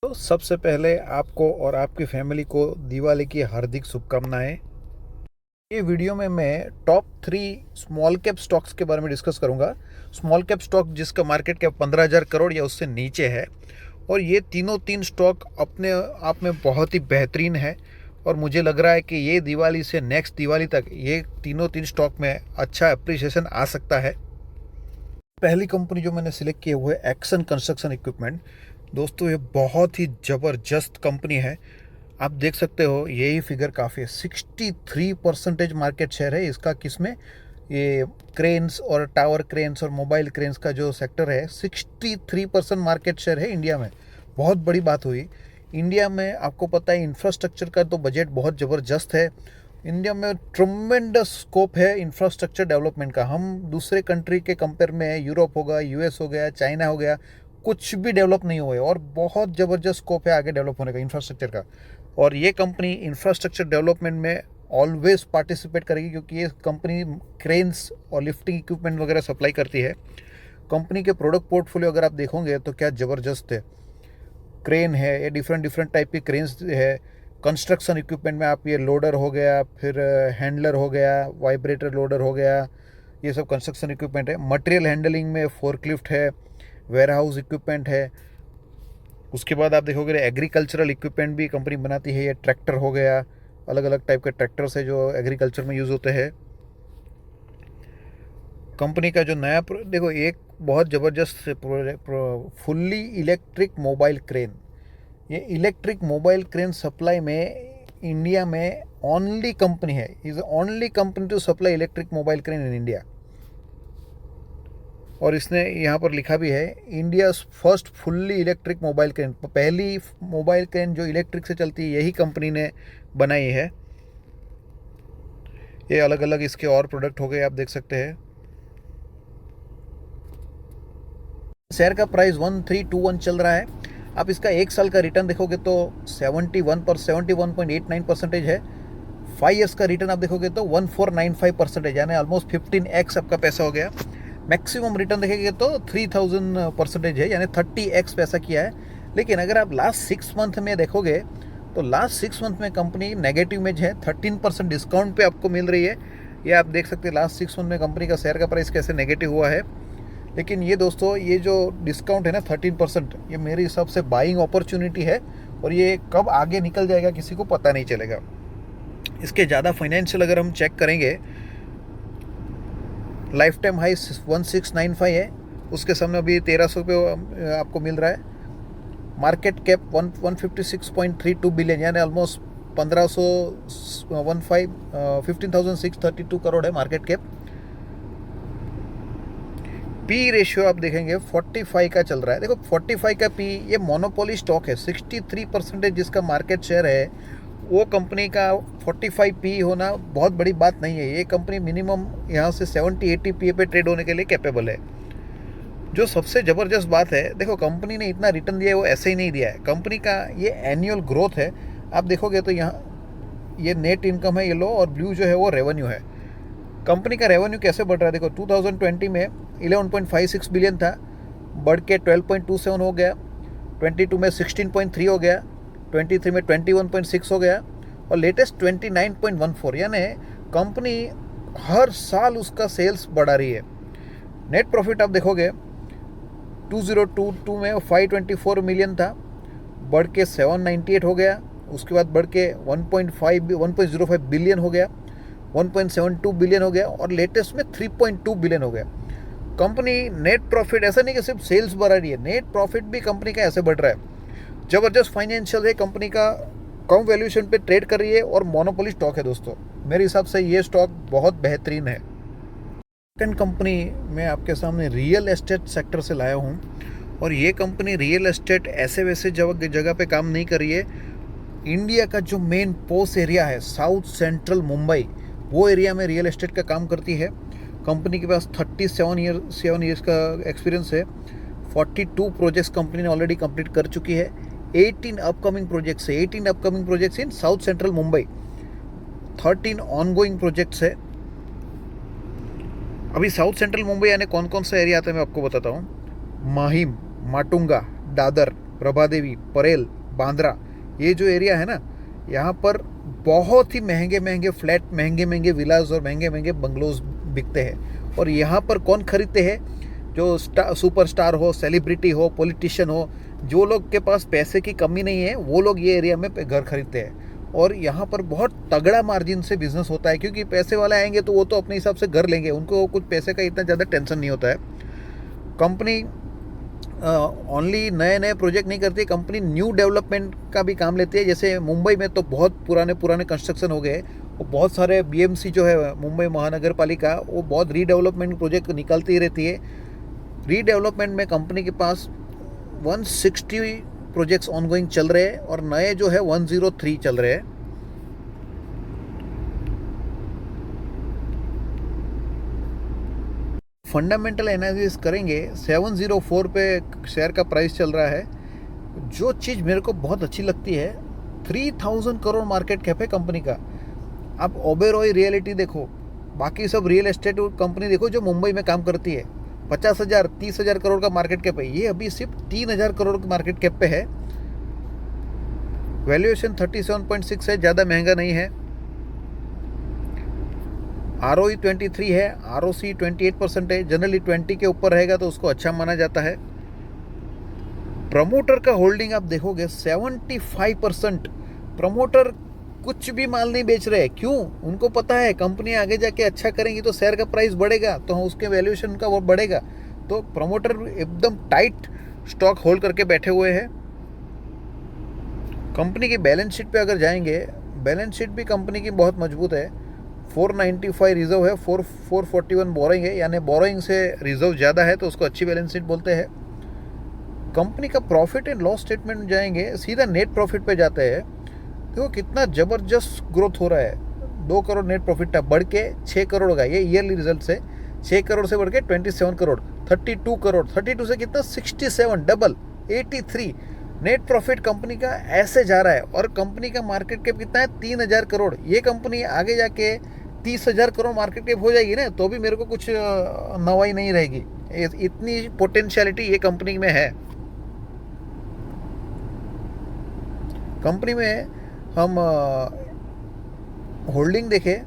तो सबसे पहले आपको और आपकी फैमिली को दिवाली की हार्दिक शुभकामनाएं। ये वीडियो में मैं टॉप 3 स्मॉल कैप स्टॉक्स के बारे में डिस्कस करूंगा। स्मॉल कैप स्टॉक जिसका मार्केट कैप 15,000 करोड़ या उससे नीचे है, और ये तीनों तीन स्टॉक अपने आप में बहुत ही बेहतरीन है। और मुझे लग रहा है कि ये दिवाली से नेक्स्ट दिवाली तक ये तीनों तीन स्टॉक में अच्छा अप्रिसिएशन आ सकता है। पहली कंपनी जो मैंने सिलेक्ट की है वो है एक्सन कंस्ट्रक्शन इक्विपमेंट। दोस्तों, ये बहुत ही ज़बरदस्त कंपनी है। आप देख सकते हो, यही फिगर काफ़ी है। 63% मार्केट शेयर है इसका। किसमें? ये क्रेन्स और टावर क्रेन्स और मोबाइल क्रेन्स का जो सेक्टर है, 63% मार्केट शेयर है इंडिया में। बहुत बड़ी बात हुई। इंडिया में आपको पता है इंफ्रास्ट्रक्चर का तो बजट बहुत ज़बरदस्त है। इंडिया में ट्रमेंडस स्कोप है इंफ्रास्ट्रक्चर डेवलपमेंट का। हम दूसरे कंट्री के कंपेयर में, यूरोप होगा, यूएस हो गया, चाइना हो गया, कुछ भी डेवलप नहीं हुए, और बहुत ज़बरदस्त स्कोप है आगे डेवलप होने का इंफ्रास्ट्रक्चर का। और ये कंपनी इंफ्रास्ट्रक्चर डेवलपमेंट में ऑलवेज पार्टिसिपेट करेगी, क्योंकि ये कंपनी क्रेन्स और लिफ्टिंग इक्विपमेंट वगैरह सप्लाई करती है। कंपनी के प्रोडक्ट पोर्टफोलियो अगर आप देखोगे तो क्या ज़बरदस्त है। क्रेन है, ये डिफरेंट डिफरेंट टाइप की क्रेन्स है। कंस्ट्रक्शन इक्विपमेंट में आप ये लोडर हो गया, फिर हैंडलर हो गया, वाइब्रेटर लोडर हो गया, ये सब कंस्ट्रक्शन इक्विपमेंट है। मटेरियल हैंडलिंग में फोर्कलिफ्ट है, वेयर हाउस इक्विपमेंट है। उसके बाद आप देखोगे एग्रीकल्चरल इक्विपमेंट भी कंपनी बनाती है। ये ट्रैक्टर हो गया, अलग अलग टाइप के ट्रैक्टर्स है जो एग्रीकल्चर में यूज़ होते हैं। कंपनी का जो नया देखो, एक बहुत ज़बरदस्त फुल्ली इलेक्ट्रिक मोबाइल क्रेन। ये इलेक्ट्रिक मोबाइल क्रेन सप्लाई में इंडिया में ओनली कंपनी है। Is only company to supply electric mobile crane in India. और इसने यहाँ पर लिखा भी है, India first fully electric mobile crane. पहली मोबाइल क्रेन जो इलेक्ट्रिक से चलती है यही कंपनी ने बनाई है। ये अलग अलग इसके और प्रोडक्ट हो गए, आप देख सकते हैं। शेयर का प्राइस 1321 चल रहा है। आप इसका एक साल का रिटर्न देखोगे तो 71.89% है। 5 ईयर्स का रिटर्न आप देखोगे तो 1495%, यानी ऑलमोस्ट 15x आपका पैसा हो गया। मैक्सिमम रिटर्न देखेंगे तो 3000% है, यानी 30x पैसा किया है। लेकिन अगर आप लास्ट 6 मंथ में देखोगे तो लास्ट 6 मंथ में कंपनी नेगेटिव में है। 13% डिस्काउंट पे आपको मिल रही है। ये आप देख सकते हैं लास्ट 6 मंथ में कंपनी का शेयर का प्राइस कैसे नेगेटिव हुआ है। लेकिन ये दोस्तों, ये जो डिस्काउंट है ना 13%, ये मेरे हिसाब से बाइंग अपॉर्चुनिटी है। और ये कब आगे निकल जाएगा किसी को पता नहीं चलेगा। इसके ज़्यादा फाइनेंशियल अगर हम चेक करेंगे, लाइफ टाइम हाई 1695 है, उसके सामने अभी 1300 पे आपको मिल रहा है। मार्केट कैप 156.32 बिलियन, यानी ऑलमोस्ट 15,632 करोड़ है मार्केट कैप। पी रेशियो आप देखेंगे 45 का चल रहा है। देखो 45 का पी, ये मोनोपोली स्टॉक है। 63% जिसका मार्केट शेयर है, वो कंपनी का 45 पी होना बहुत बड़ी बात नहीं है। ये कंपनी मिनिमम यहाँ से 70-80 पी पे ट्रेड होने के लिए कैपेबल है। जो सबसे ज़बरदस्त बात है, देखो कंपनी ने इतना रिटर्न दिया है वो ऐसे ही नहीं दिया है। कंपनी का ये एनुअल ग्रोथ है। आप देखोगे तो यहाँ ये नेट इनकम है येलो, और ब्लू जो है वो रेवेन्यू है। कंपनी का रेवेन्यू कैसे बढ़ रहा है देखो, 2020 में 11.56 बिलियन था, बढ़ के 12.27 हो गया, 22 में 16.3 हो गया, 23 में 21.6 हो गया, और लेटेस्ट 29.14, यानी कंपनी हर साल उसका सेल्स बढ़ा रही है। नेट प्रॉफिट आप देखोगे 2022 में 524 मिलियन था, बढ़ के 798 हो गया, उसके बाद बढ़ के 1.05 बिलियन हो गया, 1.72 बिलियन हो गया, और लेटेस्ट में 3.2 बिलियन हो गया। कंपनी नेट प्रॉफिट, ऐसा नहीं कि सिर्फ सेल्स बढ़ा रही है, नेट प्रॉफिट भी कंपनी का ऐसे बढ़ रहा है। जबरदस्त फाइनेंशियल है कंपनी का, कम वैल्यूएशन पे ट्रेड कर रही है, और मोनोपोली स्टॉक है दोस्तों। मेरे हिसाब से ये स्टॉक बहुत बेहतरीन है। सेकंड कंपनी मैं आपके सामने रियल एस्टेट सेक्टर से लाया हूँ। और ये कंपनी रियल एस्टेट ऐसे वैसे जगह पे काम नहीं कर रही है। इंडिया का जो मेन पोस्ट एरिया है साउथ सेंट्रल मुंबई, वो एरिया में रियल एस्टेट का काम करती है। कंपनी के पास 7 ईयर्स का एक्सपीरियंस है। 42 प्रोजेक्ट्स कंपनी ने ऑलरेडी कंप्लीट कर चुकी है। 18 upcoming projects in south central Mumbai, 13 ongoing projects है। अभी साउथ सेंट्रल मुंबई यानी कौन कौन सा एरिया आता है मैं आपको बताता हूँ। माहिम, माटुंगा, दादर, प्रभादेवी, परेल, बांद्रा, ये जो एरिया है ना, यहाँ पर बहुत ही महंगे महंगे फ्लैट, महंगे महंगे विलास और महंगे महंगे बंगलोज बिकते हैं। और यहाँ पर कौन खरीदते हैं? जो सुपरस्टार हो, सेलिब्रिटी हो, पॉलिटिशियन हो, जो लोग के पास पैसे की कमी नहीं है, वो लोग ये एरिया में घर खरीदते हैं। और यहाँ पर बहुत तगड़ा मार्जिन से बिजनेस होता है, क्योंकि पैसे वाले आएंगे तो वो तो अपने हिसाब से घर लेंगे, उनको कुछ पैसे का इतना ज़्यादा टेंशन नहीं होता है। कंपनी ओनली नए नए प्रोजेक्ट नहीं करती, कंपनी न्यू डेवलपमेंट का भी काम लेती है। जैसे मुंबई में तो बहुत पुराने पुराने कंस्ट्रक्शन हो गए, और बहुत सारे बीएमसी जो है मुंबई महानगर पालिका, वो बहुत रीडेवलपमेंट प्रोजेक्ट निकालती रहती है। रीडेवलपमेंट में कंपनी के पास 160 प्रोजेक्ट्स ऑनगोइंग चल रहे हैं, और नए जो है 103 चल रहे हैं। फंडामेंटल एनालिसिस करेंगे, 704 पे शेयर का प्राइस चल रहा है। जो चीज़ मेरे को बहुत अच्छी लगती है, 3000 करोड़ मार्केट कैप है कंपनी का। आप ओबेरॉय रियलिटी देखो, बाकी सब रियल एस्टेट कंपनी देखो जो मुंबई में काम करती है, 50,000 30,000 करोड़ का मार्केट कैप है, ये अभी सिर्फ 3,000 करोड़ के मार्केट कैप पे है। वैल्यूएशन 37.6 है, ज़्यादा महंगा नहीं है। ROE 23 है, ROC 28% है। जनरली 20 के ऊपर रहेगा तो उसको अच्छा माना जाता है। प्रमोटर का होल्डिंग आप देखोगे 75%। प्रमोटर कुछ भी माल नहीं बेच रहे। क्यों? उनको पता है कंपनी आगे जाके अच्छा करेंगी तो शेयर का प्राइस बढ़ेगा, तो उसके वैल्यूएशन का वो बढ़ेगा। तो प्रमोटर एकदम टाइट स्टॉक होल्ड करके बैठे हुए हैं। कंपनी की बैलेंस शीट पे अगर जाएंगे, बैलेंस शीट भी कंपनी की बहुत मजबूत है। 495 रिजर्व है, 441 बोरोइंग है, यानी बोरोइंग से रिजर्व ज़्यादा है, तो उसको अच्छी बैलेंस शीट बोलते हैं। कंपनी का प्रॉफिट एंड लॉस स्टेटमेंट में जाएंगे, सीधा नेट प्रॉफिट पे जाते हैं। देखो कितना ज़बरदस्त ग्रोथ हो रहा है। 2 करोड़ नेट प्रॉफिट था, बढ़ के 6 करोड़ का, ये ईयरली रिजल्ट से 6 करोड़ से बढ़ के 27 करोड़, 32 करोड़, 32 से कितना 67, डबल 83 नेट प्रॉफिट कंपनी का ऐसे जा रहा है। और कंपनी का मार्केट कैप कितना है? 3,000 करोड़। ये कंपनी आगे जाके 30,000 करोड़ मार्केट कैप हो जाएगी ना, तो भी मेरे को कुछ नवाई नहीं रहेगी। इतनी पोटेंशियलिटी ये कंपनी में है। कंपनी में हम होल्डिंग देखें,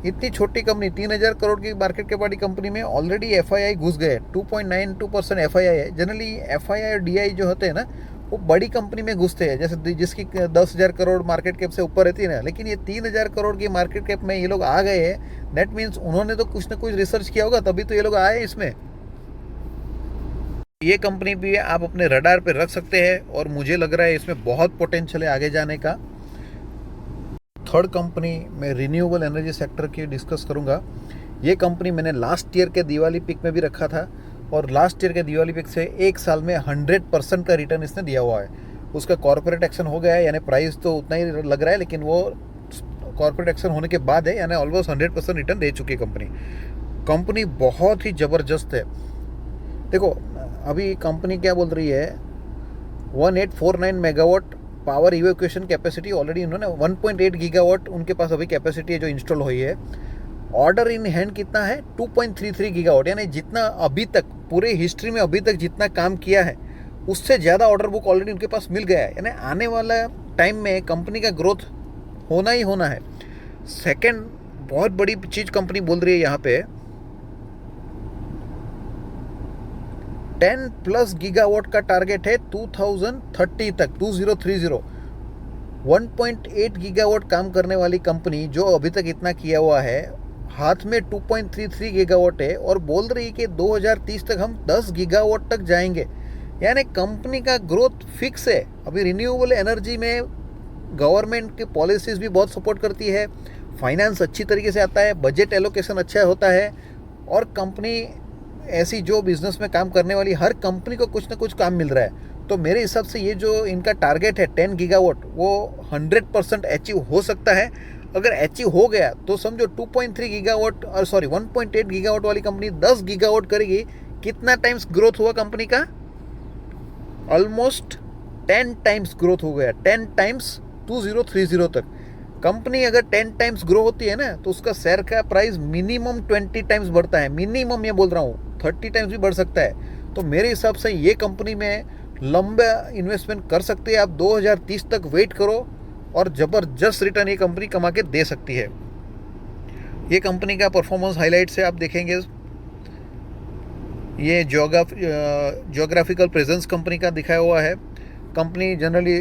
इतनी छोटी कंपनी 3,000 करोड़ की मार्केट कैप वाली कंपनी में ऑलरेडी FII घुस गए। 2.92% FII है। जनरली FII और DI जो होते हैं ना, वो बड़ी कंपनी में घुसते हैं, जैसे जिसकी 10,000 करोड़ मार्केट कैप से ऊपर रहती है ना। लेकिन ये 3,000 करोड़ की मार्केट कैप में ये लोग आ गए हैं। दैट मीन्स उन्होंने तो कुछ ना कुछ रिसर्च किया होगा, तभी तो ये लोग आए इसमें। ये कंपनी भी आप अपने रडार पे रख सकते हैं, और मुझे लग रहा है इसमें बहुत पोटेंशियल है आगे जाने का। थर्ड कंपनी मैं रिन्यूएबल एनर्जी सेक्टर की डिस्कस करूंगा। ये कंपनी मैंने लास्ट ईयर के दिवाली पिक में भी रखा था, और लास्ट ईयर के दिवाली पिक से एक साल में 100% का रिटर्न इसने दिया हुआ है। उसका कॉर्पोरेट एक्शन हो गया है, यानी प्राइस तो उतना ही लग रहा है, लेकिन वो कॉर्पोरेट एक्शन होने के बाद है, यानी ऑलमोस्ट 100% रिटर्न दे चुकी है कंपनी। कंपनी बहुत ही ज़बरदस्त है। देखो अभी कंपनी क्या बोल रही है, 1849 megawatt power evacuation capacity already इन्होंने 1.8 गीगावाट उनके पास अभी कैपेसिटी है जो इंस्टॉल हुई है। ऑर्डर इन हैंड कितना है? 2.33 गीगावाट, यानी जितना अभी तक पूरे हिस्ट्री में अभी तक जितना काम किया है उससे ज़्यादा ऑर्डर बुक ऑलरेडी उनके पास मिल गया है। यानी आने वाला टाइम में कंपनी का ग्रोथ होना ही होना है। सेकेंड बहुत बड़ी चीज़ कंपनी बोल रही है यहाँ पे, 10+ गीगावाट का टारगेट है 2030 तक, 2030। 1.8 गीगावाट काम करने वाली कंपनी जो अभी तक इतना किया हुआ है, हाथ में 2.33 गीगावाट है, और बोल रही है कि 2030 तक हम 10 गीगावाट तक जाएंगे। यानी कंपनी का ग्रोथ फिक्स है। अभी रिन्यूएबल एनर्जी में गवर्नमेंट की पॉलिसीज़ भी बहुत सपोर्ट करती है, फाइनेंस अच्छी तरीके से आता है, बजट एलोकेशन अच्छा होता है, और कंपनी ऐसी जो बिजनेस में काम करने वाली हर कंपनी को कुछ ना कुछ काम मिल रहा है। तो मेरे हिसाब से ये जो इनका टारगेट है 10 गीगावाट, वो 100% अचीव हो सकता है। अगर अचीव हो गया तो समझो 2.3 गीगावाट और 1.8 गीगावाट वाली कंपनी 10 गीगावाट करेगी। कितना टाइम्स ग्रोथ हुआ कंपनी का? ऑलमोस्ट 10 टाइम्स ग्रोथ हो गया, 10 टाइम्स 2030 तक। कंपनी अगर 10 टाइम्स ग्रो होती है ना, तो उसका शेयर का प्राइस मिनिमम 20 टाइम्स बढ़ता है। मिनिमम ये बोल रहा हूँ, 30 टाइम्स भी बढ़ सकता है। तो मेरे हिसाब से ये कंपनी में लंबा इन्वेस्टमेंट कर सकती है। आप 2030 तक वेट करो और ज़बरदस्त रिटर्न ये कंपनी कमा के दे सकती है। ये कंपनी का परफॉर्मेंस हाईलाइट से आप देखेंगे, ये जोग्राफिकल प्रेजेंस कंपनी का दिखाया हुआ है। कंपनी जनरली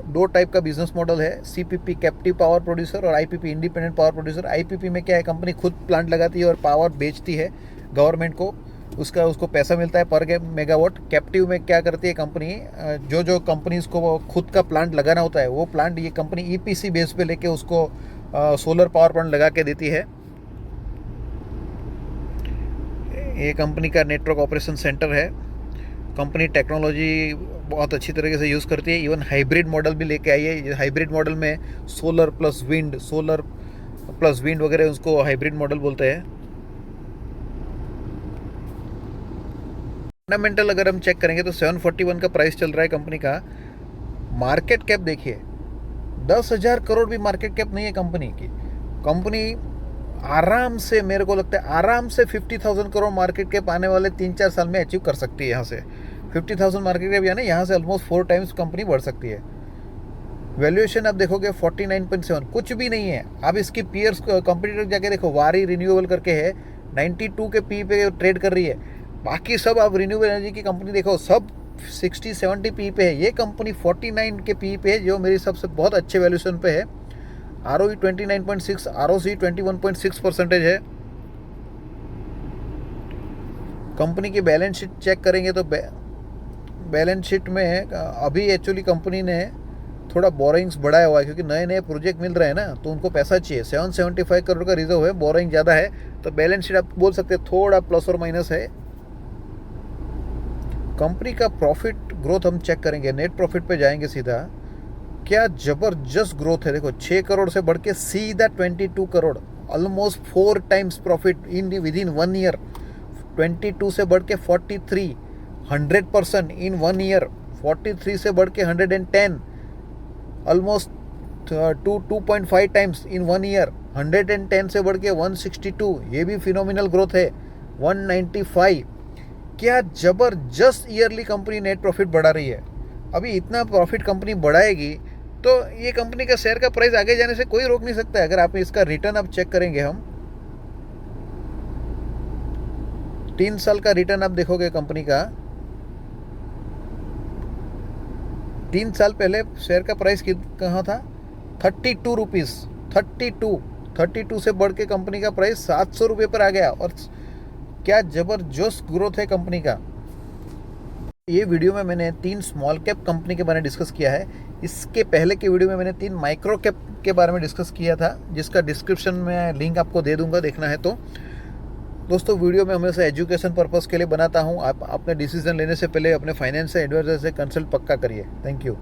दो टाइप का बिजनेस मॉडल है, सीपीपी कैप्टिव पावर प्रोड्यूसर और IPP independent power producer. IPP में क्या है, कंपनी खुद प्लांट लगाती है और पावर बेचती है गवर्नमेंट को, उसको पैसा मिलता है पर मेगावाट। कैप्टिव में क्या करती है कंपनी, जो कंपनीज को खुद का प्लांट लगाना होता है वो प्लांट ये कंपनी ईपीसी बेस पे लेके उसको सोलर पावर प्लांट लगा के देती है। ये कंपनी का नेटवर्क ऑपरेशन सेंटर है। कंपनी टेक्नोलॉजी बहुत अच्छी तरीके से यूज़ करती है, इवन हाइब्रिड मॉडल भी लेके आई है। हाइब्रिड मॉडल में सोलर प्लस विंड वगैरह, उसको हाइब्रिड मॉडल बोलते हैं। फंडामेंटल अगर हम चेक करेंगे तो 741 का प्राइस चल रहा है कंपनी का। मार्केट कैप देखिए, 10,000 करोड़ भी मार्केट कैप नहीं है कंपनी की। कंपनी आराम से, मेरे को लगता है आराम से 50,000 करोड़ मार्केट कैप आने वाले 3-4 साल में अचीव कर सकती है। यहाँ से 50,000 मार्केट कैप, यानी यहाँ से ऑलमोस्ट 4 टाइम्स कंपनी बढ़ सकती है। वैल्यूएशन आप देखोगे 49.7, कुछ भी नहीं है। आप इसकी पीयर्स कंपटीटर जाके देखो, वारी रिन्यूएबल करके है 92 के पी पे ट्रेड कर रही है। बाकी सब आप रिन्यूएबल एनर्जी की कंपनी देखो, सब 60-70 पी पे है। ये कंपनी 49 के पी पे है, जो मेरे हिसाब से बहुत अच्छे वैल्यूएशन पे है। ROE 29.6, ROC 21.6% है। कंपनी की बैलेंस शीट चेक करेंगे तो बैलेंस शीट में अभी एक्चुअली कंपनी ने थोड़ा बोरिंग्स बढ़ाया हुआ है, क्योंकि नए नए प्रोजेक्ट मिल रहे हैं ना, तो उनको पैसा चाहिए। 775 करोड़ का रिजर्व है, बोरिंग ज़्यादा है, तो बैलेंस शीट आप बोल सकते हैं थोड़ा प्लस और माइनस है। कंपनी का प्रॉफिट ग्रोथ हम चेक करेंगे, नेट प्रॉफिट पे जाएंगे सीधा। क्या ज़बरदस्त ग्रोथ है, देखो 6 करोड़ से बढ़ के सीधा 22 crore, almost 4 times profit with in 1 year. 22 से बढ़ के 43, 100% इन 1 ईयर। 43 से बढ़ के 110, ऑलमोस्ट 2.5 टाइम्स इन 1 ईयर। 110 से बढ़ के 162, ये भी फिनोमिनल ग्रोथ है। 195, क्या ज़बरदस्त ईयरली कंपनी नेट प्रॉफिट बढ़ा रही है। अभी इतना प्रॉफिट कंपनी बढ़ाएगी तो ये कंपनी का शेयर का प्राइस आगे जाने से कोई रोक नहीं सकता है। अगर आप इसका रिटर्न आप चेक करेंगे, हम 3 साल का रिटर्न आप देखोगे कंपनी का, 3 साल पहले शेयर का प्राइस कहाँ था, 32 रुपीज़। 32 से बढ़ के कंपनी का प्राइस 700 रुपये पर आ गया। और क्या ज़बरदस्त ग्रोथ है कंपनी का। ये वीडियो में मैंने 3 स्मॉल कैप कंपनी के बारे में डिस्कस किया है। इसके पहले के वीडियो में मैंने 3 माइक्रो कैप के बारे में डिस्कस किया था, जिसका डिस्क्रिप्शन में लिंक आपको दे दूंगा, देखना है तो। दोस्तों, वीडियो में हमेशा एजुकेशन पर्पस के लिए बनाता हूँ। आप अपने डिसीजन लेने से पहले अपने फाइनेंशियल एडवाइजर से कंसल्ट पक्का करिए। Thank you.